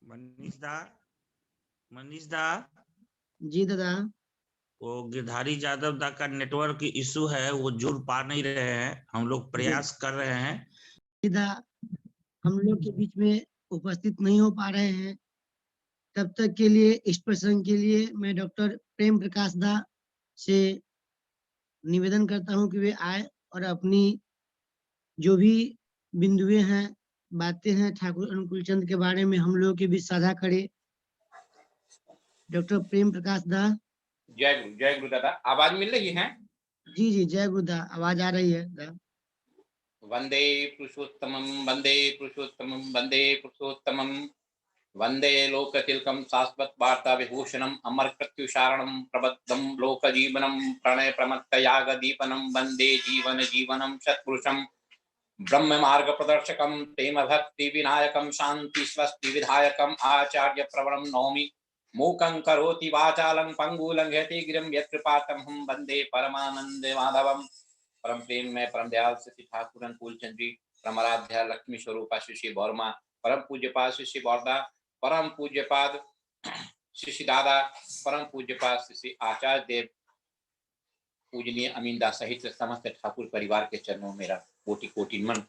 मनीष दा, मनीष दा, जी दादा। वो गिरधारी यादव दा का नेटवर्क इशू है, वो जुड़ पा नहीं रहे हैं। हम लोग प्रयास कर रहे हैं। सीधा हम लोग के बीच में उपस्थित नहीं हो पा रहे हैं। तब तक के लिए इस प्रसंग के लिए मैं डॉक्टर प्रेम प्रकाश दा से निवेदन करता हूं कि वे आए और अपनी जो भी बिंदुएं हैं, बातें हैं ठाकुर अनुकूल चंद के बारे में हम लोगों के बीच साझा करे। डॉक्टर प्रेम प्रकाश दा। जय गुरु दादा। आवाज मिल रही है? जी जी, जय गुरु दा, आवाज आ रही है दा। वंदे पुरुषोत्तमं वंदे पुरुषोत्तमं वंदे पुरुषोत्तमं वंदे लोकतिलकं शाश्वत वार्ता विभूषणम् अमर प्रत्युषारणं प्रबद्धं लोकजीवनं प्रणय प्रमत्तयाग दीपनं वंदे जीवन जीवनं सत्पुरुषं ब्रह्म मार्ग प्रदर्शकं प्रेम भक्ति विनायकं शांति स्वस्ति विधायकं आचार्य प्रवरं नौमि मूकं करोति वाचालं पंगुलंघयति गिरिं यत्कृपातमहं वंदे परमानंद माधवं। परम प्रेम में परम दयाल श्री ठाकुर अनुकूल चंद जी, परमाराध्या लक्ष्मी स्वरूपा श्री वर्मा, परम पूज्यपाद श्री बौरदा, परम पूज्यपाद श्री दादा, परम पूज्यपाद श्री आचार्य देव, पूजनीय अमीनदा सहित समस्त ठाकुर परिवार के चरणों में मेरा कोटि कोटि नमन।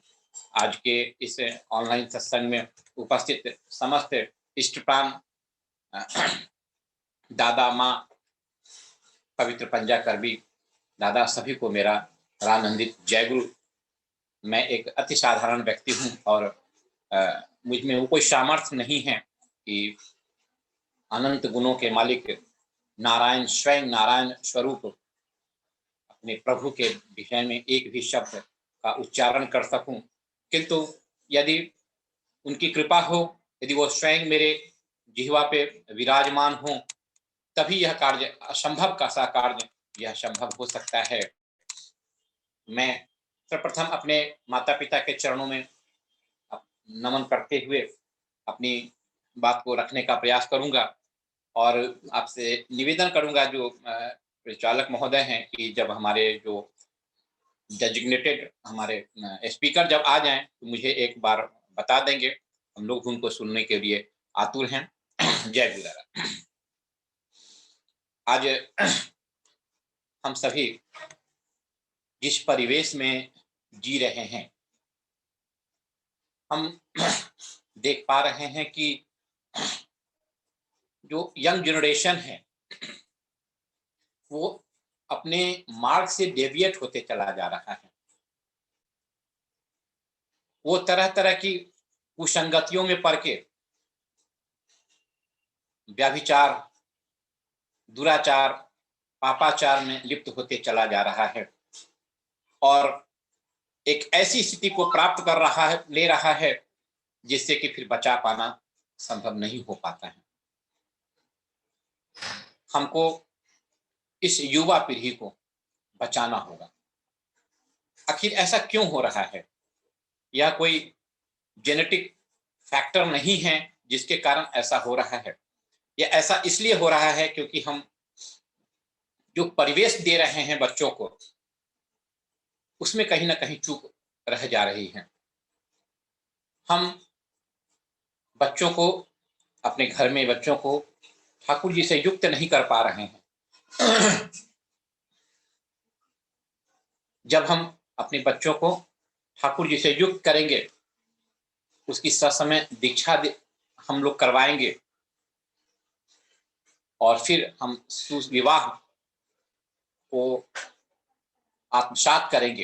आज के इस ऑनलाइन सत्संग में उपस्थित समस्त इष्ट प्राण दादा, माँ, पवित्र पंजा करबी दादा, सभी को मेरा रानंदित जय गुरु। मैं एक अति साधारण व्यक्ति हूँ और मुझ में वो कोई सामर्थ्य नहीं है कि अनंत गुणों के मालिक नारायण, स्वयं नारायण स्वरूप अपने प्रभु के विषय में एक भी शब्द का उच्चारण कर सकूं। किंतु यदि उनकी कृपा हो, यदि वो स्वयं मेरे जिह्वा पे विराजमान हो, तभी यह कार्य असंभव का सा कार्य यह संभव हो सकता है। मैं सर्वप्रथम अपने माता पिता के चरणों में नमन करते हुए अपनी बात को रखने का प्रयास करूंगा और आपसे निवेदन करूंगा जो चालक महोदय हैं कि जब हमारे जो डेजिग्नेटेड हमारे स्पीकर जब आ जाएं तो मुझे एक बार बता देंगे, हम लोग उनको सुनने के लिए आतुर हैं। जय गुरुदेव। आज हम सभी जिस परिवेश में जी रहे हैं, हम देख पा रहे हैं कि जो यंग जनरेशन है वो अपने मार्ग से डेविएट होते चला जा रहा है। वो तरह तरह की कुसंगतियों में पड़ के व्याभिचार, दुराचार, पापाचार में लिप्त होते चला जा रहा है और एक ऐसी स्थिति को प्राप्त कर रहा है, ले रहा है, जिससे कि फिर बचा पाना संभव नहीं हो पाता है। हमको इस युवा पीढ़ी को बचाना होगा। आखिर ऐसा क्यों हो रहा है? यह कोई जेनेटिक फैक्टर नहीं है जिसके कारण ऐसा हो रहा है। यह ऐसा इसलिए हो रहा है क्योंकि हम जो परिवेश दे रहे हैं बच्चों को, उसमें कहीं ना कहीं चूक रह जा रही है। हम बच्चों को, अपने घर में बच्चों को ठाकुर जी से युक्त नहीं कर पा रहे हैं। जब हम अपने बच्चों को ठाकुर जी से युक्त करेंगे, उसकी ससमय दीक्षा हम लोग करवाएंगे और फिर हम सुविवाह को आत्मसात करेंगे,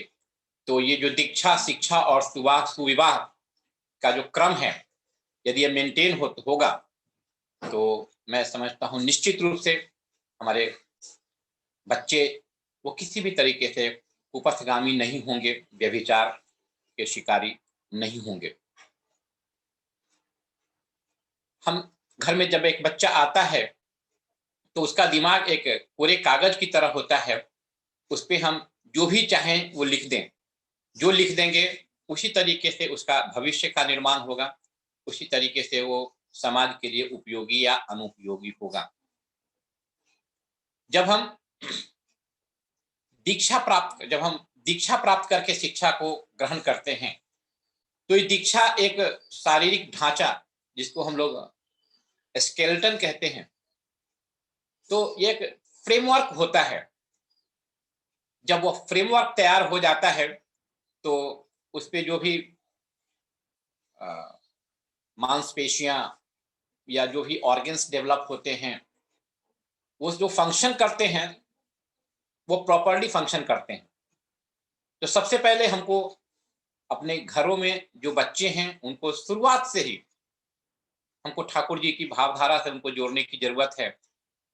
तो ये जो दीक्षा, शिक्षा और सुविवाह का जो क्रम है, यदि ये मेंटेन होगा तो मैं समझता हूँ निश्चित रूप से हमारे बच्चे वो किसी भी तरीके से कुपथगामी नहीं होंगे, व्यभिचार के शिकारी नहीं होंगे। हम घर में जब एक बच्चा आता है तो उसका दिमाग एक कोरे कागज की तरह होता है, उस पर हम जो भी चाहें वो लिख दें, जो लिख देंगे उसी तरीके से उसका भविष्य का निर्माण होगा, उसी तरीके से वो समाज के लिए उपयोगी या अनुपयोगी होगा। जब हम दीक्षा प्राप्त करके शिक्षा को ग्रहण करते हैं, तो ये दीक्षा एक शारीरिक ढांचा, जिसको हम लोग स्केलेटन कहते हैं। तो ये एक फ्रेमवर्क होता है। जब वो फ्रेमवर्क तैयार हो जाता है तो उस पे जो भी मांसपेशियां या जो भी ऑर्गन्स डेवलप होते हैं, वो जो फंक्शन करते हैं वो प्रॉपरली फंक्शन करते हैं। तो सबसे पहले हमको अपने घरों में जो बच्चे हैं उनको शुरुआत से ही हमको ठाकुर जी की भावधारा से उनको जोड़ने की जरूरत है।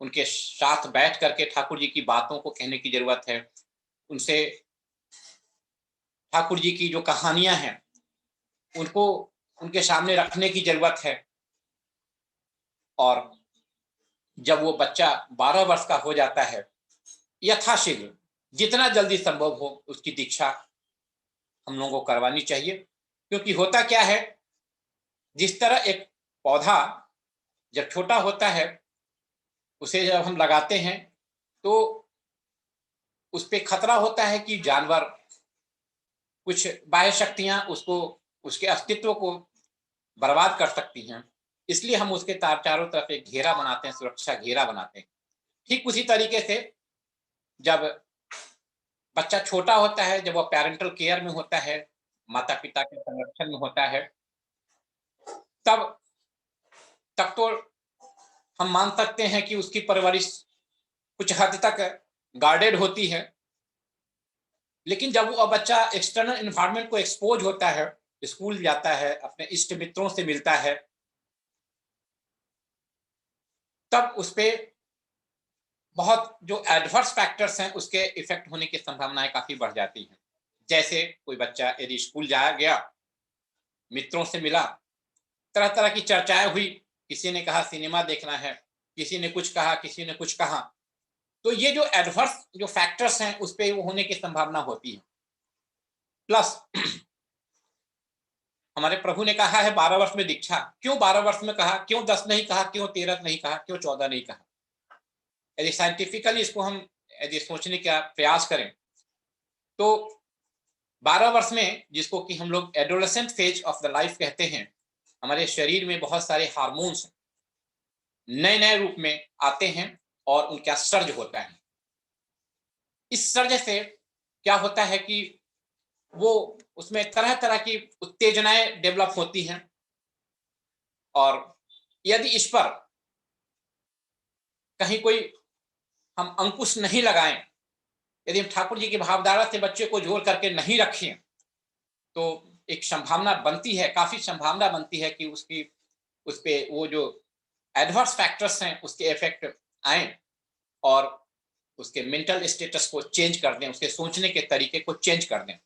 उनके साथ बैठ करके ठाकुर जी की बातों को कहने की जरूरत है। उनसे ठाकुर जी की जो कहानियां हैं उनको उनके सामने रखने की जरूरत है। और जब वो बच्चा 12 वर्ष का हो जाता है, यथाशीघ्र जितना जल्दी संभव हो उसकी दीक्षा हम लोगों को करवानी चाहिए। क्योंकि होता क्या है, जिस तरह एक पौधा जब छोटा होता है उसे जब हम लगाते हैं तो उस पे खतरा होता है कि जानवर, कुछ बाह्य शक्तियां उसको, उसके अस्तित्व को बर्बाद कर सकती हैं। इसलिए हम उसके चारों तरफ एक घेरा बनाते हैं, सुरक्षा घेरा बनाते हैं। ठीक उसी तरीके से जब बच्चा छोटा होता है, जब वो पेरेंटल केयर में होता है, माता पिता के संरक्षण में होता है, तब तक तो हम मान सकते हैं कि उसकी परवरिश कुछ हद तक गार्डेड होती है। लेकिन जब वो बच्चा एक्सटर्नल एनवायरनमेंट को एक्सपोज होता है, स्कूल जाता है, अपने इष्ट मित्रों से मिलता है, तब उस पे बहुत जो एडवर्स फैक्टर्स हैं उसके इफेक्ट होने की संभावनाएं काफी बढ़ जाती हैं। जैसे कोई बच्चा यदि स्कूल जाया गया, मित्रों से मिला, तरह तरह की चर्चाएं हुई, किसी ने कहा सिनेमा देखना है, किसी ने कुछ कहा, किसी ने कुछ कहा, तो ये जो एडवर्स जो फैक्टर्स हैं उस पे वो होने की संभावना होती है। प्लस हमारे प्रभु ने कहा है 12 वर्ष में दीक्षा। क्यों 12 वर्ष में कहा? क्यों 10 नहीं कहा? क्यों 13 नहीं कहा? क्यों 14 नहीं कहा? यदि साइंटिफिकली इसको हम यदि सोचने का प्रयास करें तो 12 वर्ष में, जिसको कि हम लोग adolescent phase of the life कहते हैं, हमारे शरीर में बहुत सारे हार्मोन्स नए नए रूप में आते हैं और उनका सर्ज होता है। इस सर्ज से क्या होता है कि वो उसमें तरह तरह की उत्तेजनाएं डेवलप होती हैं। और यदि इस पर कहीं कोई हम अंकुश नहीं लगाएं, यदि हम ठाकुर जी की भावधारा से बच्चे को जोड़ करके नहीं रखें, तो एक संभावना बनती है, काफी संभावना बनती है कि उसकी उस पे वो जो एडवर्स फैक्टर्स हैं उसके इफेक्ट आए और उसके मेंटल स्टेटस को चेंज कर दें, उसके सोचने के तरीके को चेंज कर दें।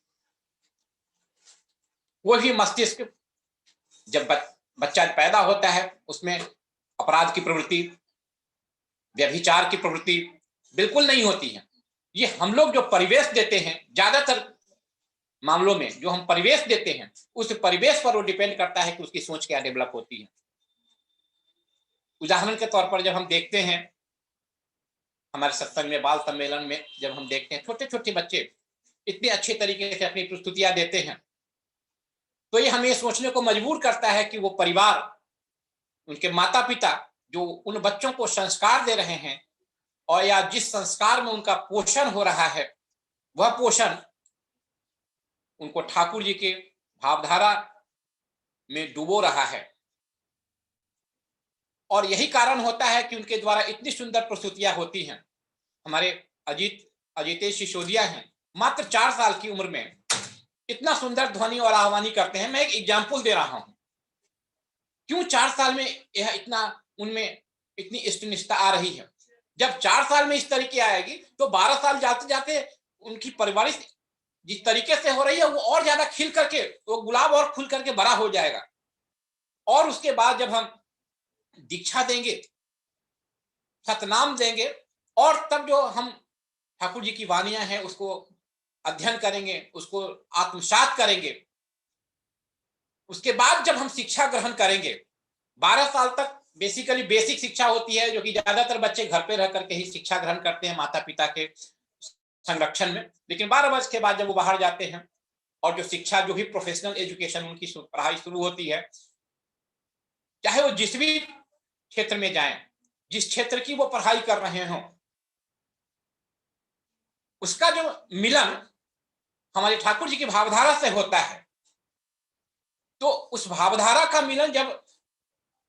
वो भी मस्तिष्क जब बच्चा पैदा होता है उसमें अपराध की प्रवृत्ति, व्यभिचार की प्रवृत्ति बिल्कुल नहीं होती है। ये हम लोग जो परिवेश देते हैं, ज्यादातर मामलों में जो हम परिवेश देते हैं उस परिवेश पर वो डिपेंड करता है कि उसकी सोच क्या डेवलप होती है। उदाहरण के तौर पर जब हम देखते हैं हमारे सत्संग में, बाल सम्मेलन में, जब हम देखते हैं छोटे छोटे बच्चे इतने अच्छे तरीके से अपनी प्रस्तुतियां देते हैं, तो ये हमें सोचने को मजबूर करता है कि वो परिवार, उनके माता पिता जो उन बच्चों को संस्कार दे रहे हैं और या जिस संस्कार में उनका पोषण हो रहा है, वह पोषण उनको ठाकुर जी के भावधारा में डुबो रहा है। और यही कारण होता है कि उनके द्वारा इतनी सुंदर प्रस्तुतियां होती हैं। हमारे अजितेश सिसोदिया हैं, मात्र 4 साल की उम्र में इतना सुंदर ध्वनि और आह्वानी करते हैं। मैं एक एग्जाम्पल दे रहा हूं, क्यों 4 साल में यह इतना उनमें इतनी इष्टनिष्ठता आ रही है। जब 4 साल में इस तरीके आएगी तो 12 साल जाते जाते उनकी परिवारिक जिस तरीके से हो रही है वो और ज्यादा खिल करके, वो गुलाब और खुल करके बड़ा हो जाएगा। और उसके बाद जब हम दीक्षा देंगे, सतनाम देंगे, और तब जो हम ठाकुर जी की वाणियां हैं उसको अध्ययन करेंगे, उसको आत्मसात करेंगे, उसके बाद जब हम शिक्षा ग्रहण करेंगे, 12 साल तक बेसिकली बेसिक शिक्षा होती है, जो कि ज्यादातर बच्चे घर पे रह करके ही शिक्षा ग्रहण करते हैं माता पिता के संरक्षण में। लेकिन 12 वर्ष के बाद जब वो बाहर जाते हैं और जो शिक्षा, जो भी प्रोफेशनल एजुकेशन, उनकी पढ़ाई शुरू होती है, चाहे वो जिस भी क्षेत्र में जाएं, जिस क्षेत्र की वो पढ़ाई कर रहे हों, उसका जो मिलन हमारे ठाकुर जी की भावधारा से होता है, तो उस भावधारा का मिलन जब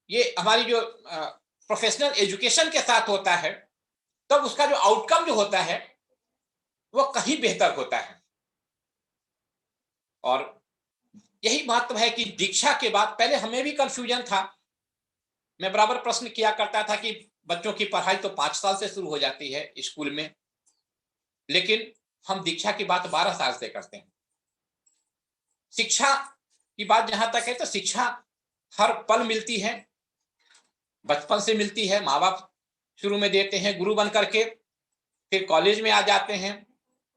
ये हमारी जो प्रोफेशनल एजुकेशन के साथ होता है, तब उसका जो आउटकम जो होता है वो कहीं बेहतर होता है। और यही महत्व है कि दीक्षा के बाद, पहले हमें भी कंफ्यूजन था, मैं बराबर प्रश्न किया करता था कि बच्चों की पढ़ाई तो 5 साल से शुरू हो जाती है स्कूल में, लेकिन हम दीक्षा की बात 12 साल से करते हैं। शिक्षा की बात जहां तक है तो शिक्षा हर पल मिलती है, बचपन से मिलती है, माँ बाप शुरू में देते हैं गुरु बन करके, फिर कॉलेज में आ जाते हैं,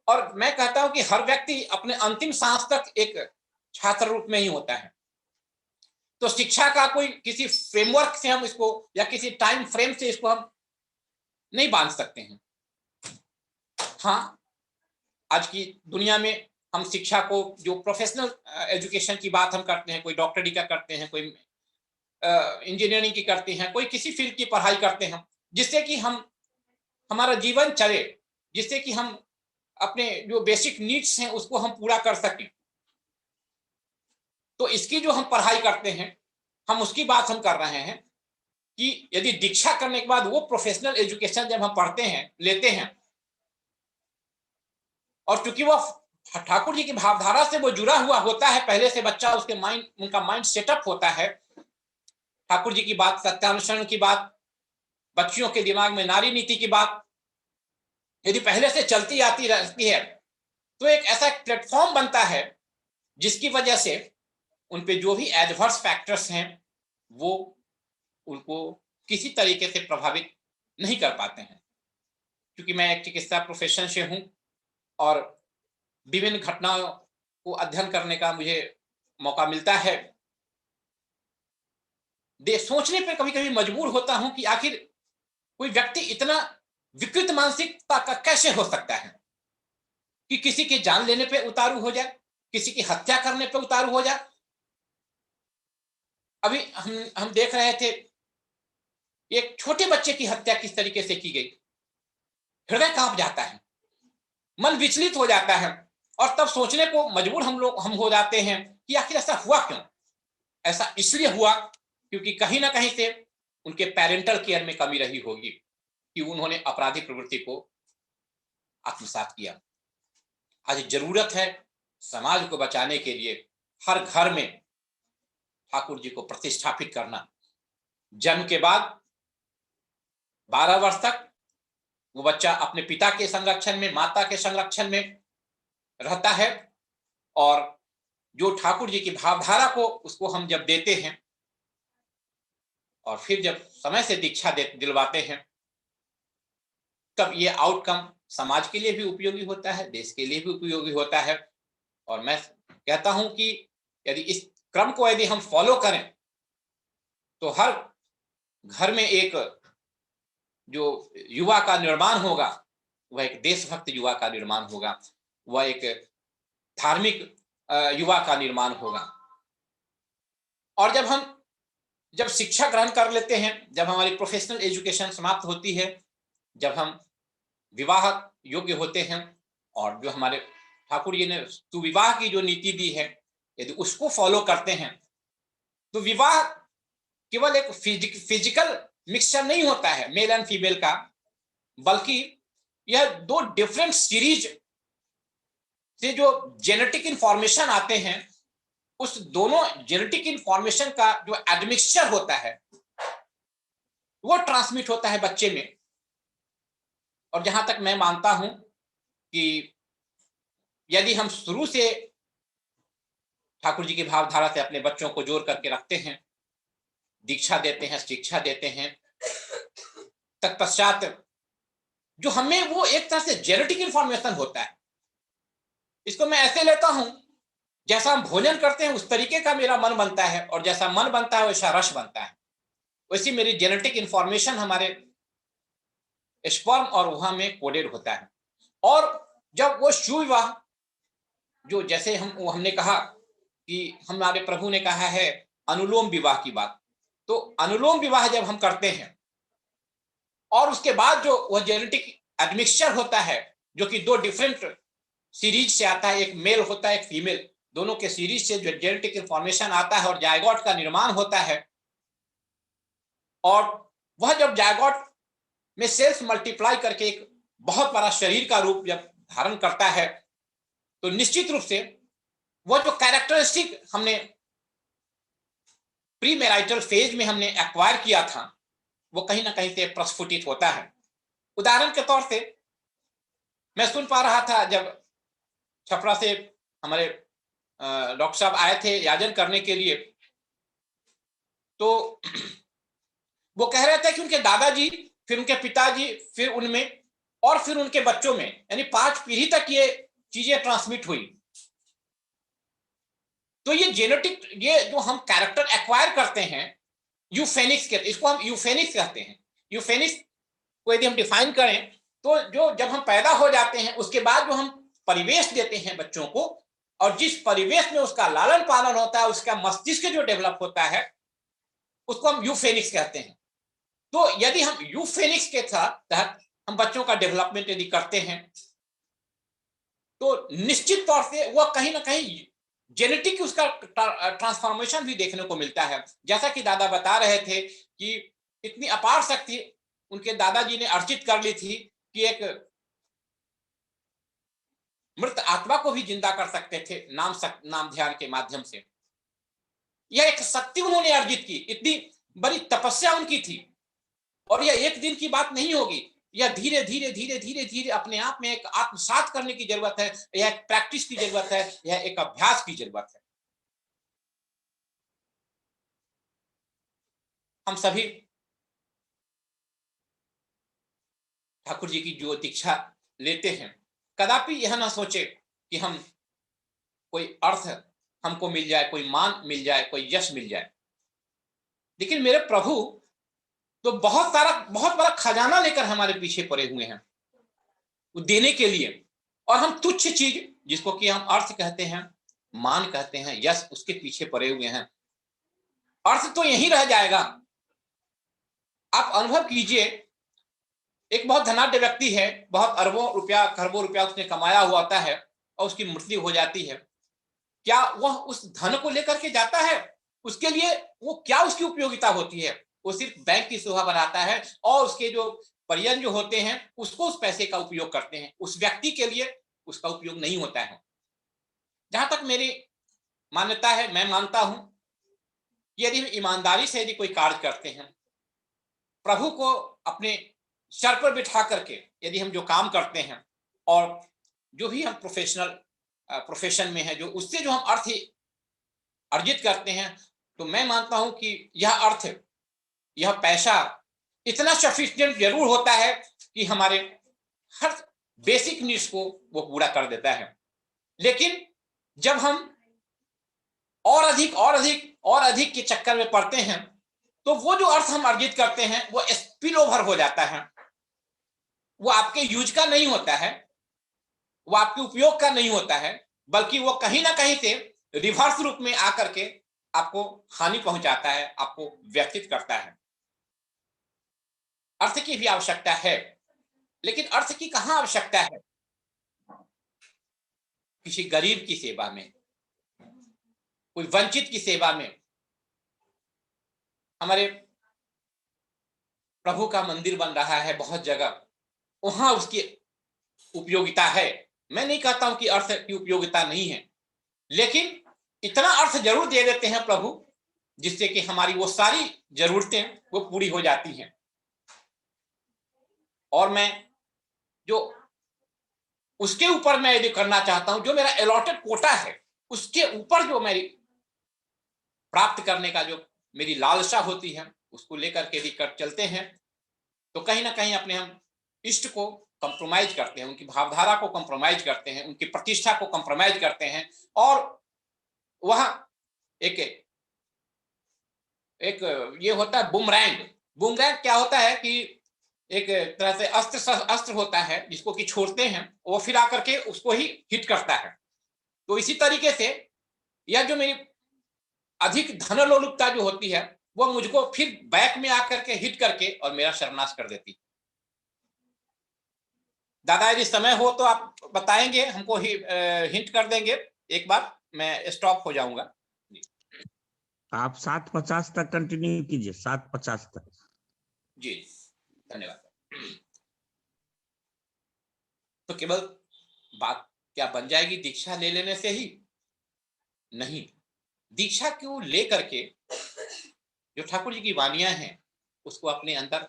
और मैं कहता हूं कि हर व्यक्ति अपने अंतिम सांस तक एक छात्र रूप में ही होता है। तो शिक्षा का कोई किसी फ्रेमवर्क से हम इसको या किसी टाइम फ्रेम से इसको हम नहीं बांध सकते हैं। हाँ, आज की दुनिया में हम शिक्षा को जो प्रोफेशनल एजुकेशन की बात हम करते हैं, कोई डॉक्टरी का करते हैं, कोई इंजीनियरिंग की करते हैं, कोई किसी फील्ड की पढ़ाई करते हैं, जिससे कि हम हमारा जीवन चले, जिससे कि हम अपने जो बेसिक नीड्स हैं उसको हम पूरा कर सकें। तो इसकी जो हम पढ़ाई करते हैं, हम उसकी बात हम कर रहे हैं कि यदि दीक्षा करने के बाद वो प्रोफेशनल एजुकेशन जब हम पढ़ते हैं, लेते हैं, और चूंकि वो ठाकुर जी की भावधारा से वो जुड़ा हुआ होता है, पहले से बच्चा उसके माइंड, उनका माइंड सेटअप होता है, ठाकुर जी की बात, सत्यानुसरण की बात, बच्चियों के दिमाग में नारी नीति की बात यदि पहले से चलती आती रहती है, तो एक ऐसा प्लेटफॉर्म बनता है जिसकी वजह से उन पे जो भी एडवर्स फैक्टर्स हैं वो उनको किसी तरीके से प्रभावित नहीं कर पाते हैं। क्योंकि मैं एक चिकित्सा प्रोफेशन से हूं और विभिन्न घटनाओं को अध्ययन करने का मुझे मौका मिलता है, सोचने पे कभी कभी मजबूर होता हूं कि आखिर कोई व्यक्ति इतना विकृत मानसिकता का कैसे हो सकता है कि किसी की जान लेने पे उतारू हो जाए, किसी की हत्या करने पे उतारू हो जाए। अभी हम देख रहे थे एक छोटे बच्चे की हत्या किस तरीके से की गई, हृदय कांप जाता है, मन विचलित हो जाता है, और तब सोचने को मजबूर हम हो जाते हैं कि आखिर ऐसा हुआ क्यों। ऐसा इसलिए हुआ क्योंकि कहीं ना कहीं से उनके पेरेंटल केयर में कमी रही होगी कि उन्होंने आपराधिक प्रवृत्ति को आत्मसात किया। आज जरूरत है समाज को बचाने के लिए हर घर में ठाकुर जी को प्रतिष्ठापित करना। जन्म के बाद 12 वर्ष तक वो बच्चा अपने पिता के संरक्षण में, माता के संरक्षण में रहता है, और जो ठाकुर जी की भावधारा को उसको हम जब देते हैं और फिर जब समय से दीक्षा दिलवाते हैं, तब ये आउटकम समाज के लिए भी उपयोगी होता है, देश के लिए भी उपयोगी होता है। और मैं कहता हूं कि यदि इस क्रम को यदि हम फॉलो करें तो हर घर में एक जो युवा का निर्माण होगा वह एक देशभक्त युवा का निर्माण होगा, वह एक धार्मिक युवा का निर्माण होगा। और जब शिक्षा ग्रहण कर लेते हैं, जब हमारी प्रोफेशनल एजुकेशन समाप्त होती है, जब हम विवाह योग्य होते हैं, और जो हमारे ठाकुर जी ने सुविवाह की जो नीति दी है यदि उसको फॉलो करते हैं, तो विवाह केवल एक फिजिकल मिक्सचर नहीं होता है मेल एंड फीमेल का, बल्कि यह 2 डिफरेंट सीरीज से जो जेनेटिक इंफॉर्मेशन आते हैं, उस दोनों जेनेटिक इंफॉर्मेशन का जो एडमिक्सचर होता है वो ट्रांसमिट होता है बच्चे में। और जहां तक मैं मानता हूं कि यदि हम शुरू से ठाकुर जी की भावधारा से अपने बच्चों को जोड़ करके रखते हैं, दीक्षा देते हैं, शिक्षा देते हैं, तत्पश्चात जो हमें वो एक तरह से जेनेटिक इंफॉर्मेशन होता है, इसको मैं ऐसे लेता हूं जैसा हम भोजन करते हैं उस तरीके का मेरा मन बनता है, और जैसा मन बनता है वैसा रस बनता है। वैसी मेरी जेनेटिक इंफॉर्मेशन हमारे स्पर्म और वहां में कोडेड होता है। और जब वो सुविवाह, जो जैसे हमने कहा कि हमारे प्रभु ने कहा है अनुलोम विवाह की बात, तो अनुलोम विवाह जब हम करते हैं और उसके बाद जो वह जेनेटिक एडमिक्सचर होता है, जो कि 2 डिफरेंट सीरीज से आता है, एक मेल होता है एक फीमेल, दोनों के सीरीज से जो जेनेटिक इंफॉर्मेशन आता है और जायगोट का निर्माण होता है, और वह जब जायगोट में सेल्स मल्टीप्लाई करके एक बहुत बड़ा शरीर का रूप जब धारण करता है, तो निश्चित रूप से वह जो कैरेक्टरिस्टिक हमने प्री मैरिटल फेज में हमने एक्वायर किया था, वो कहीं ना कहीं से प्रस्फुटित होता है। उदाहरण के तौर से मैं सुन पा रहा था जब छपरा से हमारे डॉक्टर साहब आए थे याजन करने के लिए, तो वो कह रहे थे कि उनके दादाजी, फिर उनके पिताजी, फिर उनमें और फिर उनके बच्चों में, यानी 5 पीढ़ी तक ये चीजें ट्रांसमिट हुई। तो ये जेनेटिक, ये जो हम कैरेक्टर एक्वायर करते हैं, यूफेनिक्स के, इसको हम यूफेनिक्स कहते हैं। यूफेनिक्स को यदि हम डिफाइन करें तो जो जब हम पैदा हो जाते हैं उसके बाद जो हम परिवेश देते हैं बच्चों को, और जिस परिवेश में उसका लालन पालन होता है, उसका मस्तिष्क जो डेवलप होता है, उसको हम यूफेनिक्स कहते हैं। तो यदि हम यूफेनिक्स के तहत हम बच्चों का डेवलपमेंट यदि करते हैं, तो निश्चित तौर से वह कहीं ना कहीं जेनेटिक उसका ट्रांसफॉर्मेशन भी देखने को मिलता है। जैसा कि दादा बता रहे थे कि इतनी अपार शक्ति उनके दादाजी ने अर्जित कर ली थी कि एक मृत आत्मा को भी जिंदा कर सकते थे नाम ध्यान के माध्यम से। यह एक शक्ति उन्होंने अर्जित की, इतनी बड़ी तपस्या उनकी थी, और यह एक दिन की बात नहीं होगी, यह धीरे धीरे धीरे धीरे धीरे अपने आप में एक आत्मसात करने की जरूरत है, यह एक प्रैक्टिस की जरूरत है, यह एक अभ्यास की जरूरत है। हम सभी ठाकुर जी की जो दीक्षा लेते हैं, कदापि यह ना सोचे कि हम कोई अर्थ हमको मिल जाए, कोई मान मिल जाए, कोई यश मिल जाए। लेकिन मेरे प्रभु तो बहुत बड़ा खजाना लेकर हमारे पीछे पड़े हुए हैं वो देने के लिए, और हम तुच्छ चीज जिसको कि हम अर्थ कहते हैं, मान कहते हैं, यश, उसके पीछे पड़े हुए हैं। अर्थ तो यहीं रह जाएगा। आप अनुभव कीजिए, एक बहुत धनाढ्य व्यक्ति है, बहुत अरबों रुपया खरबों रुपया उसने कमाया हुआ होता है, और उसकी मृत्यु हो जाती है। क्या वह उस धन को लेकर के जाता है? उसके लिए वो क्या उसकी उपयोगिता होती है? वो सिर्फ बैंक की शोभा बनाता है, और उसके जो परिजन जो होते हैं उसको उस पैसे का उपयोग करते हैं, उस व्यक्ति के लिए उसका उपयोग नहीं होता है। जहां तक मेरी मान्यता है, मैं मानता हूं, यदि हम ईमानदारी से यदि कोई कार्य करते हैं, प्रभु को अपने सर पर बिठा करके यदि हम जो काम करते हैं, और जो भी हम प्रोफेशन में है, जो उससे जो हम अर्थ अर्जित करते हैं, तो मैं मानता हूं कि यह अर्थ, यह पैसा इतना सफिशिएंट जरूर होता है कि हमारे हर बेसिक नीड्स को वो पूरा कर देता है। लेकिन जब हम और अधिक के चक्कर में पड़ते हैं, तो वो जो अर्थ हम अर्जित करते हैं वो स्पिल ओवर हो जाता है, वो आपके यूज का नहीं होता है, वो आपके उपयोग का नहीं होता है, बल्कि वो कहीं ना कहीं से रिवर्स रूप में आकर के आपको हानि पहुंचाता है, आपको व्यथित करता है। अर्थ की भी आवश्यकता है, लेकिन अर्थ की कहां आवश्यकता है? किसी गरीब की सेवा में, कोई वंचित की सेवा में। हमारे प्रभु का मंदिर बन रहा है बहुत जगह, वहां उसकी उपयोगिता है। मैं नहीं कहता हूं कि अर्थ की उपयोगिता नहीं है, लेकिन इतना अर्थ जरूर दे देते हैं प्रभु, जिससे कि हमारी वो सारी जरूरतें वो पूरी हो जाती हैं। और मैं जो उसके ऊपर मैं यदि करना चाहता हूं, जो मेरा अलॉटेड कोटा है, उसके ऊपर जो मेरी प्राप्त करने का जो मेरी लालसा होती है, उसको लेकर के यदि कर चलते हैं, तो कहीं ना कहीं अपने हम इष्ट को कंप्रोमाइज करते हैं, उनकी भावधारा को कंप्रोमाइज करते हैं, उनकी प्रतिष्ठा को कंप्रोमाइज करते हैं। और वह एक ये होता है बुमरैंग क्या होता है कि एक तरह से अस्त्र होता है जिसको कि छोड़ते हैं, वो फिर आकर के उसको ही हिट करता है। तो इसी तरीके से यह जो मेरी अधिक धनलोलुपता जो होती है, वो मुझको फिर बैक में आकर के हिट करके और मेरा सर्वनाश कर देती। दादा यदि समय हो तो आप बताएंगे हमको, हिंट कर देंगे एक बार, मैं स्टॉप हो जाऊंगा। आप 7:50 तक कंटिन्यू कीजिए, 7:50 तक। जी धन्यवाद। तो केवल बात क्या बन जाएगी दीक्षा ले लेने से ही? नहीं, दीक्षा को लेकर के जो ठाकुर जी की वाणियां हैं उसको अपने अंदर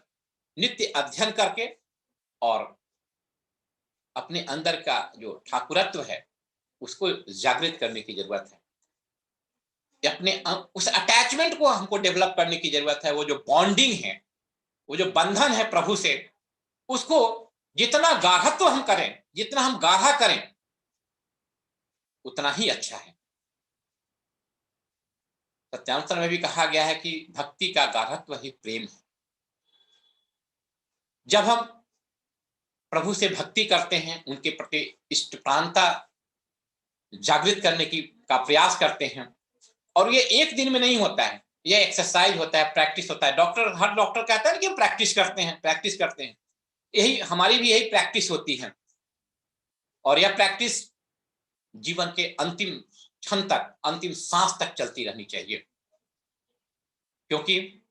नित्य अध्ययन करके और अपने अंदर का जो ठाकुरत्व है उसको जागृत करने की जरूरत है। अपने उस अटैचमेंट को हमको डेवलप करने की जरूरत है। वो जो बॉन्डिंग है, वो जो बंधन है प्रभु से, उसको जितना गाढ़त्व हम करें, जितना हम गाढ़ा करें उतना ही अच्छा है। सत्यांतर में भी कहा गया है कि भक्ति का गाढ़त्व ही प्रेम है। जब हम प्रभु से भक्ति करते हैं, उनके प्रति इष्टप्राणता जागृत करने का प्रयास करते हैं, और ये एक दिन में नहीं होता है, ये एक्सरसाइज होता है, प्रैक्टिस होता है। हर डॉक्टर कहता है कि हम प्रैक्टिस करते हैं। यही हमारी भी यही प्रैक्टिस होती है, और यह प्रैक्टिस जीवन के अंतिम क्षण तक, अंतिम सांस तक चलती रहनी चाहिए, क्योंकि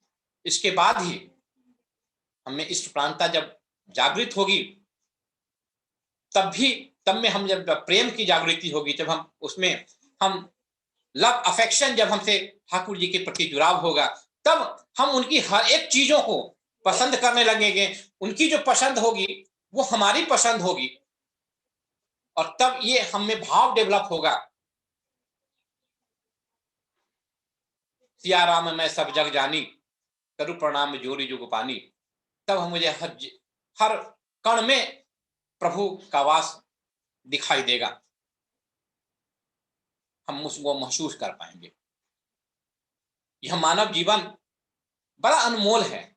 इसके बाद ही हमें इष्टप्राणता जब जागृत होगी तब में हम जब प्रेम की जागृति होगी, जब हम उसमें हम लव अफेक्शन जब हमसे ठाकुर जी के प्रति जुड़ाव होगा, तब हम उनकी हर एक चीजों को पसंद करने लगेंगे। उनकी जो पसंद होगी वो हमारी पसंद होगी, और तब ये हम में भाव डेवलप होगा, सिया राम मैं सब जग जानी, करु प्रणाम जोरी जुग पानी। तब हम मुझे हर कण में प्रभु का वास दिखाई देगा, हम उसको महसूस कर पाएंगे। यह मानव जीवन बड़ा अनमोल है,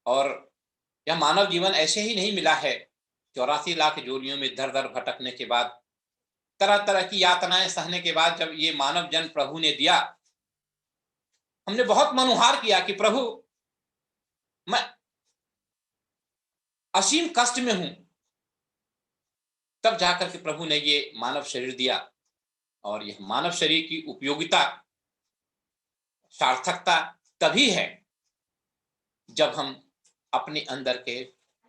और यह मानव जीवन ऐसे ही नहीं मिला है। 84 लाख जोनियों में दर दर भटकने के बाद, तरह तरह की यातनाएं सहने के बाद जब ये मानव जन्म प्रभु ने दिया, हमने बहुत मनुहार किया कि प्रभु मैं असीम कष्ट में हूं। तब जाकर के प्रभु ने ये मानव शरीर दिया, और यह मानव शरीर की उपयोगिता, सार्थकता तभी है जब हम अपने अंदर के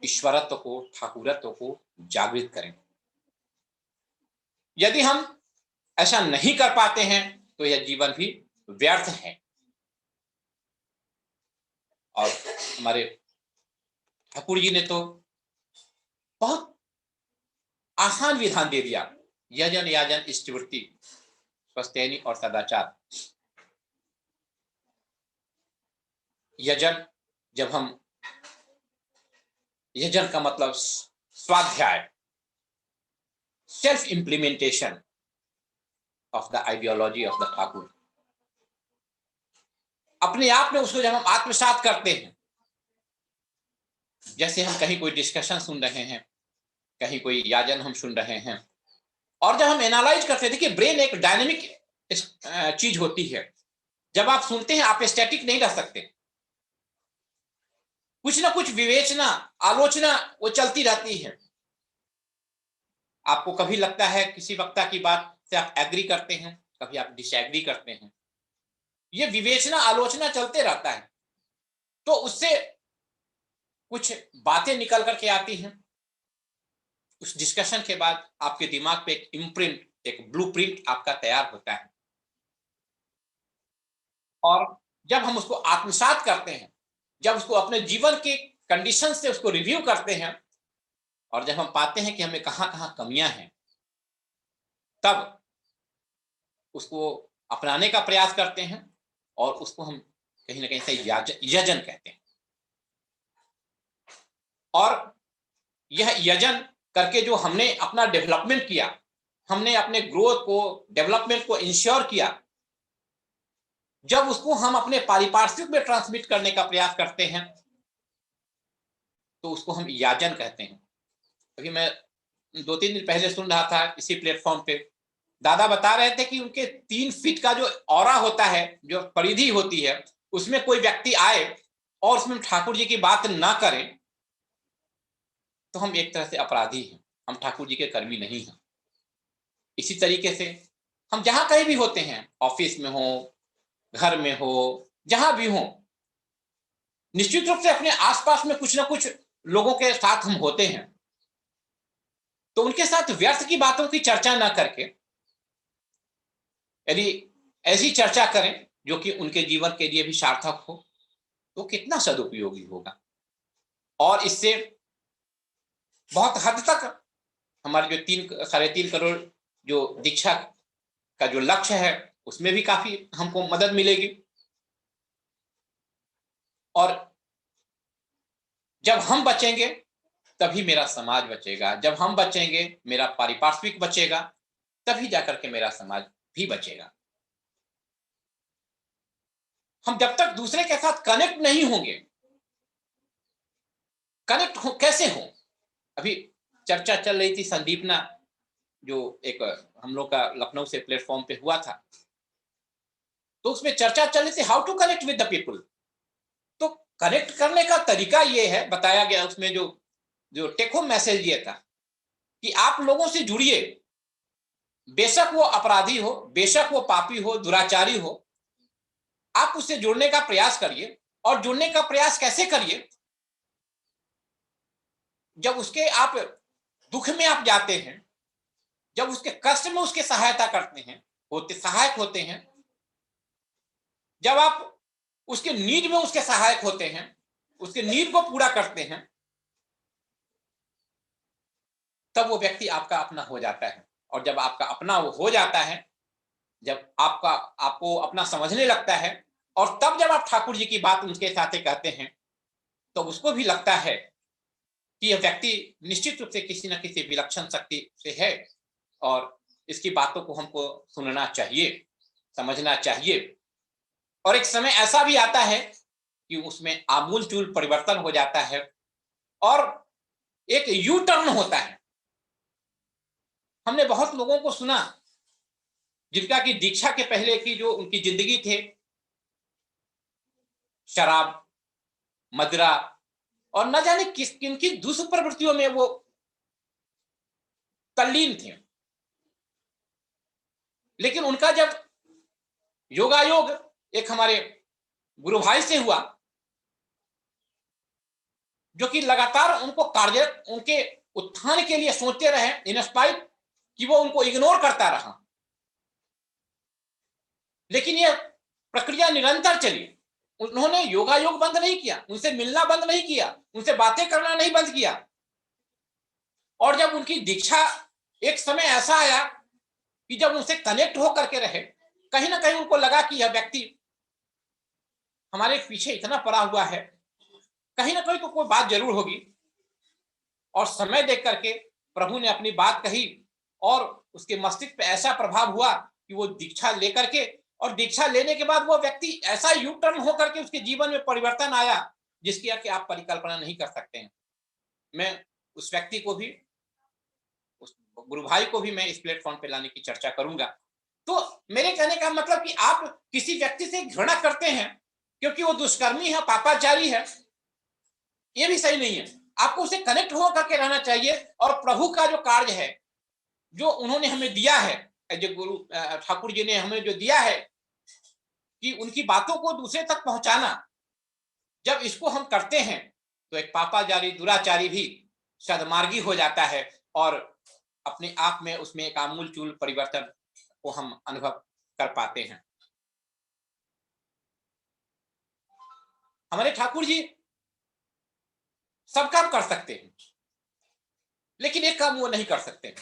ईश्वरत्व को, ठाकुरत्व को जागृत करें। यदि हम ऐसा नहीं कर पाते हैं तो यह जीवन भी व्यर्थ है। और हमारे ठाकुर जी ने तो बहुत आसान विधान दे दिया, यजन याजन इष्टवृत्ति स्वस्थैनी और सदाचार। यजन, जब हम यजन का मतलब स्वाध्याय, self implementation of the ideology of the Thakur. अपने आप में उसको जब हम आत्मसात करते हैं, जैसे हम कहीं कोई डिस्कशन सुन रहे हैं, कहीं कोई याजन हम सुन रहे हैं, और जब हम एनालाइज करते हैं, देखिए ब्रेन एक डायनेमिक चीज होती है। जब आप सुनते हैं आप स्टैटिक नहीं रह सकते, कुछ ना कुछ विवेचना, आलोचना वो चलती रहती है। आपको कभी लगता है किसी वक्ता की बात से आप एग्री करते हैं, कभी आप डिसएग्री करते हैं, ये विवेचना आलोचना चलते रहता है। तो उससे कुछ बातें निकल करके आती हैं। उस डिस्कशन के बाद आपके दिमाग पे एक इम्प्रिंट, एक ब्लूप्रिंट आपका तैयार होता है, और जब हम उसको आत्मसात करते हैं, जब उसको अपने जीवन के कंडीशन से उसको रिव्यू करते हैं, और जब हम पाते हैं कि हमें कहाँ कहाँ कमियां हैं, तब उसको अपनाने का प्रयास करते हैं, और उसको हम कहीं ना कहीं से यजन कहते हैं। और यह यजन करके जो हमने अपना डेवलपमेंट किया, हमने अपने ग्रोथ को, डेवलपमेंट को इंश्योर किया, जब उसको हम अपने पारिपार्श्विक में ट्रांसमिट करने का प्रयास करते हैं तो उसको हम याजन कहते हैं। अभी मैं 2-3 दिन पहले सुन रहा था इसी प्लेटफॉर्म पे, दादा बता रहे थे कि उनके 3 फीट का जो ऑरा होता है, जो परिधि होती है, उसमें कोई व्यक्ति आए और उसमें ठाकुर जी की बात ना करें तो हम एक तरह से अपराधी हैं, हम ठाकुर जी के कर्मी नहीं हैं। इसी तरीके से हम जहां कहीं भी होते हैं, ऑफिस में हो, घर में हो, जहां भी हो, निश्चित रूप से अपने आसपास में कुछ ना कुछ लोगों के साथ हम होते हैं, तो उनके साथ व्यर्थ की बातों की चर्चा ना करके यदि ऐसी चर्चा करें जो कि उनके जीवन के लिए भी सार्थक हो, तो कितना सदुपयोगी होगा। और इससे बहुत हद तक हमारे जो 3.5 करोड़ जो दीक्षा का जो लक्ष्य है उसमें भी काफी हमको मदद मिलेगी। और जब हम बचेंगे तभी मेरा समाज बचेगा, जब हम बचेंगे मेरा पारिपार्श्विक बचेगा, तभी जाकर के मेरा समाज भी बचेगा। हम जब तक दूसरे के साथ कनेक्ट नहीं होंगे, कनेक्ट हो कैसे हो? अभी चर्चा चल रही थी संदीपना, जो एक हम लोग का लखनऊ से प्लेटफॉर्म पे हुआ था, तो उसमें चर्चा चल रही थी how to connect with the people. तो कनेक्ट करने का तरीका ये है, बताया गया उसमें, जो जो टेक होम मैसेज ये था कि आप लोगों से जुड़िए, बेशक वो अपराधी हो, बेशक वो पापी हो, दुराचारी हो, आप उससे जुड़ने का प्रयास करिए। और जुड़ने का प्रयास कैसे करिए? जब उसके आप दुख में आप जाते हैं, जब उसके कष्ट में उसके सहायता करते हैं, होते सहायक होते हैं, जब आप उसके नीड में उसके सहायक होते हैं, उसके नीड को पूरा करते हैं, तब वो व्यक्ति आपका अपना हो जाता है। और जब आपका अपना वो हो जाता है, जब आपको अपना समझने लगता है, और तब जब आप ठाकुर जी की बात उनके साथ कहते हैं, तो उसको भी लगता है कि यह व्यक्ति निश्चित रूप से किसी न किसी विलक्षण शक्ति से है और इसकी बातों को हमको सुनना चाहिए, समझना चाहिए। और एक समय ऐसा भी आता है कि उसमें आमूल चूल परिवर्तन हो जाता है और एक यू टर्न होता है। हमने बहुत लोगों को सुना जिनका की दीक्षा के पहले की जो उनकी जिंदगी थे, शराब, मदिरा और न जाने किस किनकी दुष्प्रवृत्तियों में वो तल्लीन थे, लेकिन उनका जब योगायोग एक हमारे गुरु भाई से हुआ, जो कि लगातार उनको कार्य, उनके उत्थान के लिए सोचते रहे, इंस्पाइट कि वो उनको इग्नोर करता रहा, लेकिन ये प्रक्रिया निरंतर चली। उन्होंने योगायोग बंद नहीं किया, उनसे मिलना बंद नहीं किया, उनसे बातें करना नहीं बंद किया। और जब उनकी दीक्षा, एक समय ऐसा आया कि जब उनसे कनेक्ट होकर के रहे, कहीं ना कहीं उनको लगा कि यह व्यक्ति हमारे पीछे इतना पड़ा हुआ है, कहीं ना कहीं तो कोई बात जरूर होगी। और समय देख करके प्रभु ने अपनी बात कही और उसके मस्तिष्क पे ऐसा प्रभाव हुआ कि वो दीक्षा लेकर के, और दीक्षा लेने के बाद वो व्यक्ति ऐसा यू टर्न होकर के उसके जीवन में परिवर्तन आया जिसकी कि आप परिकल्पना नहीं कर सकते हैं। मैं उस व्यक्ति को भी, उस गुरु भाई को भी मैं इस प्लेटफॉर्म पे लाने की चर्चा करूंगा। तो मेरे कहने का मतलब कि आप किसी व्यक्ति से घृणा करते हैं क्योंकि वो दुष्कर्मी है, पापाचारी है, ये भी सही नहीं है। आपको उसे कनेक्ट होकर के रहना चाहिए। और प्रभु का जो कार्य है, जो उन्होंने हमें दिया है, जो गुरु ठाकुर जी ने हमें जो दिया है कि उनकी बातों को दूसरे तक पहुंचाना, जब इसको हम करते हैं तो एक पापाचारी, दुराचारी भी सद्मार्गी हो जाता है और अपने आप में उसमें एक आमूल चूल परिवर्तन को हम अनुभव कर पाते हैं। हमारे ठाकुर जी सब काम कर सकते हैं, लेकिन एक काम वो नहीं कर सकते हैं,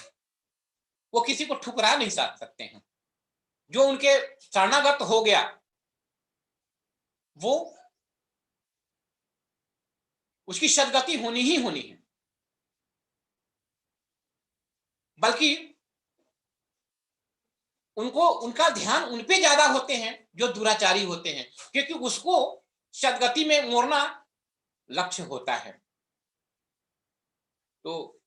वो किसी को ठुकरा नहीं सकते हैं। जो उनके शरणागत हो गया वो उसकी सदगति होनी ही होनी है, बल्कि उनको, उनका ध्यान उन पे ज्यादा होते हैं जो दुराचारी होते हैं, क्योंकि उसको सदगति में मोड़ना लक्ष्य होता है। तो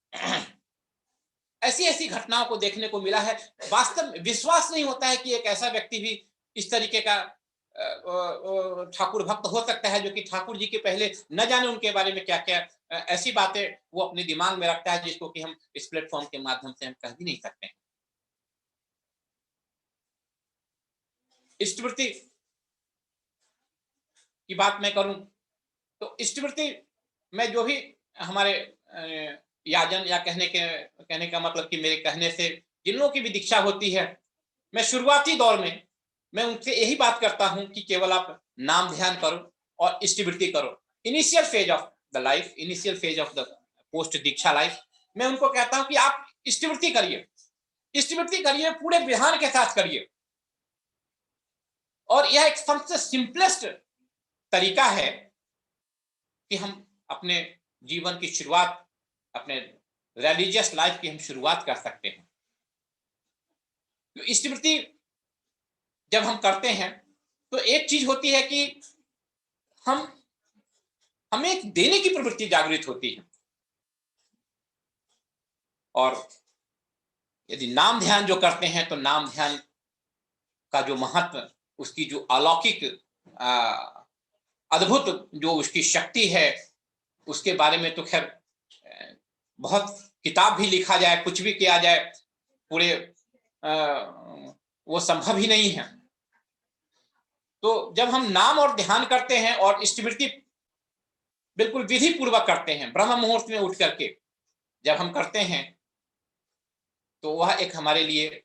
ऐसी ऐसी घटनाओं को देखने को मिला है। वास्तव में विश्वास नहीं होता है कि एक ऐसा व्यक्ति भी इस तरीके का ठाकुर भक्त हो सकता है जो कि ठाकुर जी के पहले न जाने उनके बारे में क्या क्या ऐसी बातें वो अपने दिमाग में रखता है जिसको कि हम इस प्लेटफॉर्म के माध्यम से हम कह भी नहीं सकते हैं। इष्टवृत्ति की बात मैं करूं तो इष्टवृत्ति में जो भी हमारे याजन या कहने का मतलब कि मेरे कहने से जिन लोगों की भी दीक्षा होती है, मैं शुरुआती दौर में मैं उनसे यही बात करता हूं कि केवल आप नाम ध्यान करो और इष्टवृत्ति करो। Initial phase of the life, initial phase of the post Diksha life, मैं उनको कहता हूं कि आप इष्टवृत्ति करिए, इष्टवृत्ति करिए, पूरे विधान के साथ करिए। और यह एक सबसे सिंपलेस्ट तरीका है कि हम अपने जीवन की शुरुआत, अपने रिलीजियस लाइफ की हम शुरुआत कर सकते हैं। तो इष्टवृत्ति जब हम करते हैं तो एक चीज होती है कि हमें एक देने की प्रवृत्ति जागृत होती है। और यदि नाम ध्यान जो करते हैं तो नाम ध्यान का जो महत्व, उसकी जो अलौकिक अद्भुत जो उसकी शक्ति है, उसके बारे में तो खैर बहुत किताब भी लिखा जाए, कुछ भी किया जाए, पूरे वो संभव ही नहीं है। तो जब हम नाम और ध्यान करते हैं और इष्टवृत्ति बिल्कुल विधि पूर्वक करते हैं, ब्रह्म मुहूर्त में उठ करके जब हम करते हैं तो वह एक हमारे लिए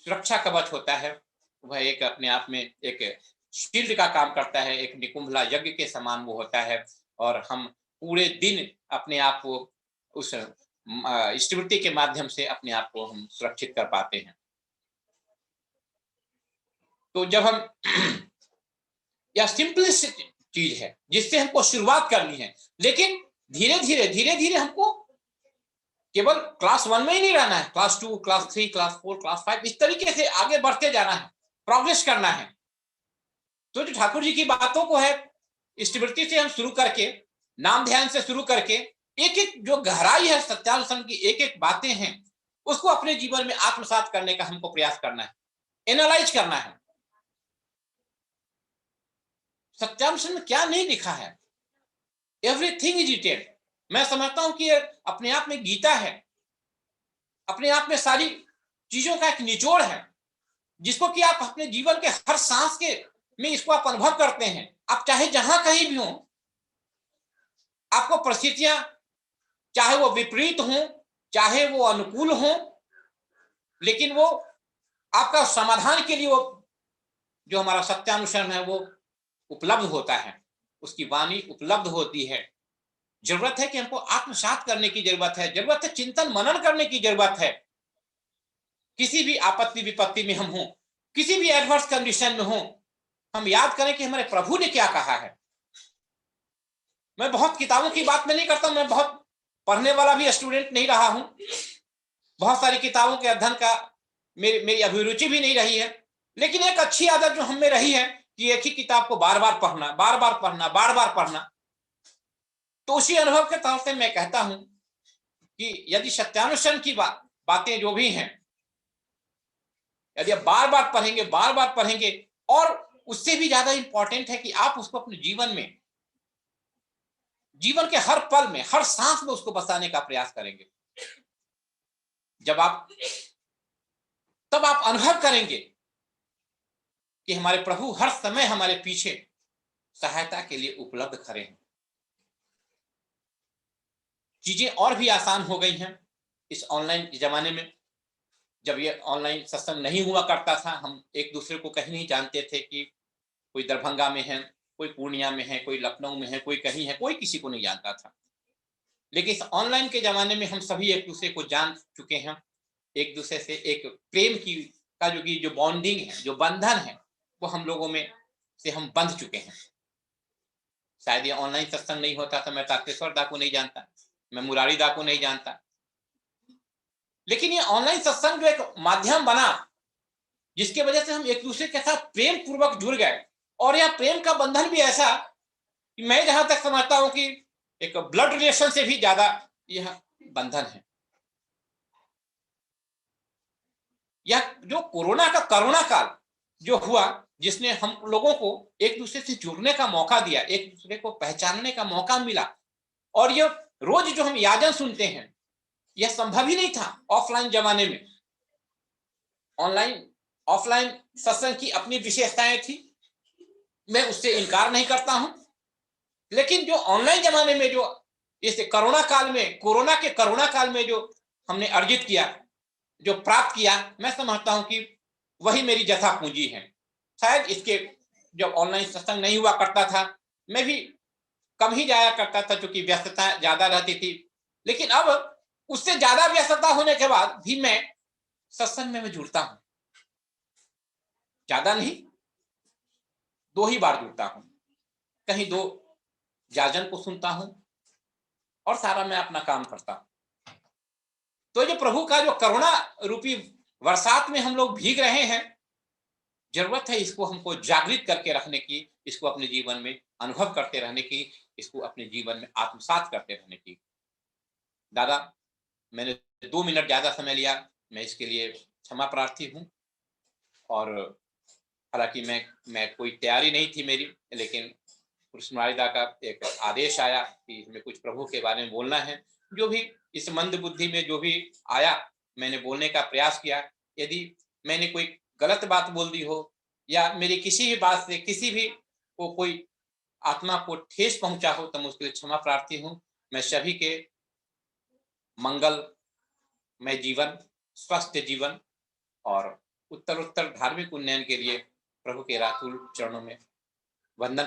सुरक्षा कवच होता है। वह एक अपने आप में एक शील्ड का काम करता है, एक निकुंभला यज्ञ के समान वो होता है। और हम पूरे दिन अपने आप को उस इष्टवृत्ति के माध्यम से अपने आप को हम सुरक्षित कर पाते हैं। तो जब हम यह सिंपलेस्ट चीज है जिससे हमको शुरुआत करनी है, लेकिन धीरे धीरे हमको केवल क्लास 1 में ही नहीं रहना है, क्लास 2, क्लास 3, क्लास 4, क्लास 5, इस तरीके से आगे बढ़ते जाना है, प्रोग्रेस करना है। तो जो ठाकुर जी की बातों को है, इष्टवृत्ति से हम शुरू करके, नाम ध्यान से शुरू करके, एक एक जो गहराई है सत्यानुसंध की, एक एक बातें हैं, उसको अपने जीवन में आत्मसात करने का हमको प्रयास करना है, एनालाइज करना है। सत्यानुसंध में क्या नहीं लिखा है, एवरीथिंग इज रिटेन। मैं समझता हूं कि अपने आप में गीता है, अपने आप में सारी चीजों का एक निचोड़ है, जिसको कि आप अपने जीवन के हर सांस के में इसको आप अनुभव करते हैं। आप चाहे जहां कहीं भी हो, आपको परिस्थितियां चाहे वो विपरीत हो, चाहे वो अनुकूल हो, लेकिन वो आपका समाधान के लिए वो जो हमारा सत्यानुसरण है वो उपलब्ध होता है, उसकी वाणी उपलब्ध होती है। जरूरत है कि हमको आत्मसात करने की जरूरत है, जरूरत है चिंतन मनन करने की जरूरत है। किसी भी आपत्ति विपत्ति में हम हो, किसी भी एडवर्स कंडीशन में हो, हम याद करें कि हमारे प्रभु ने क्या कहा है। मैं बहुत किताबों की बात में नहीं करता, मैं बहुत पढ़ने वाला भी स्टूडेंट नहीं रहा हूं, बहुत सारी किताबों के अध्ययन का मेरी अभिरुचि भी नहीं रही है, लेकिन एक अच्छी आदत जो हम में रही है कि एक ही किताब को बार बार पढ़ना, बार बार पढ़ना, बार बार पढ़ना। तो उसी अनुभव के तौर से मैं कहता हूं कि यदि सत्यानुसंध की बातें जो भी हैं, यदि आप बार बार पढ़ेंगे, बार बार पढ़ेंगे, और उससे भी ज्यादा इंपॉर्टेंट है कि आप उसको अपने जीवन में, जीवन के हर पल में, हर सांस में उसको बसाने का प्रयास करेंगे। तब आप अनुभव करेंगे कि हमारे प्रभु हर समय हमारे पीछे सहायता के लिए उपलब्ध खड़े हैं। चीजें और भी आसान हो गई हैं इस ऑनलाइन जमाने में। जब ये ऑनलाइन सत्संग नहीं हुआ करता था, हम एक दूसरे को कहीं नहीं जानते थे कि कोई दरभंगा में है, कोई पूर्णिया में है, कोई लखनऊ में है, कोई कहीं है, कोई किसी को नहीं जानता था। लेकिन इस ऑनलाइन के जमाने में हम सभी एक दूसरे को जान चुके हैं, एक दूसरे से एक प्रेम की का जो बॉन्डिंग है, जो बंधन है, वो हम लोगों में से हम बंध चुके हैं। शायद ये ऑनलाइन सत्संग नहीं होता तो मैं तारकेश्वर दा को नहीं जानता, मैं मुरारी दा को नहीं जानता, लेकिन ये ऑनलाइन सत्संग जो एक माध्यम बना, जिसके वजह से हम एक दूसरे के साथ प्रेम पूर्वक जुड़ गए, और यह प्रेम का बंधन भी ऐसा कि मैं जहां तक समझता हूं कि एक ब्लड रिलेशन से भी ज्यादा यह बंधन है। यह जो कोरोना काल, जो हुआ, जिसने हम लोगों को एक दूसरे से जुड़ने का मौका दिया, एक दूसरे को पहचानने का मौका मिला। और ये रोज जो हम याजन सुनते हैं, यह संभव ही नहीं था ऑफलाइन जमाने में। ऑफलाइन सत्संग की अपनी विशेषताएं थी, मैं उससे इनकार नहीं करता हूं, लेकिन जो ऑनलाइन जमाने में जो इस कोरोना काल में जो हमने अर्जित किया, जो प्राप्त किया, मैं समझता हूं कि वही मेरी जथा पूंजी है। शायद इसके जब ऑनलाइन सत्संग नहीं हुआ करता था, मैं भी कम ही जाया करता था क्योंकि व्यस्तता ज्यादा रहती थी, लेकिन अब उससे ज्यादा व्यस्तता होने के बाद भी मैं सत्संग में जुड़ता हूं। ज्यादा नहीं, 2 ही बार जुड़ता हूं, कहीं 2 जाजन को सुनता हूं और सारा मैं अपना काम करता हूं। तो जो प्रभु का जो करुणा रूपी बरसात में हम लोग भीग रहे हैं, जरूरत है इसको हमको जागृत करके रखने की, इसको अपने जीवन में अनुभव करते रहने की, इसको अपने जीवन में आत्मसात करते रहने की। दादा, मैंने 2 मिनट ज्यादा समय लिया, मैं इसके लिए क्षमा प्रार्थी हूं। और हालांकि मैं कोई तैयारी नहीं थी मेरी, लेकिन कृष्णमालिदा का एक आदेश आया कि इसमें कुछ प्रभु के बारे में बोलना है। जो भी इस मंद बुद्धि में जो भी आया, मैंने बोलने का प्रयास किया। यदि मैंने कोई गलत बात बोल दी हो या मेरी किसी भी बात से किसी भी को कोई आत्मा को ठेस पहुंचा हो, तो मैं उसके लिए क्षमा प्रार्थी हूं। मैं सभी के मंगलमय जीवन, स्वस्थ जीवन और उत्तरोत्तर धार्मिक उन्नयन के लिए प्रभु के रातुल चरणों में वंदन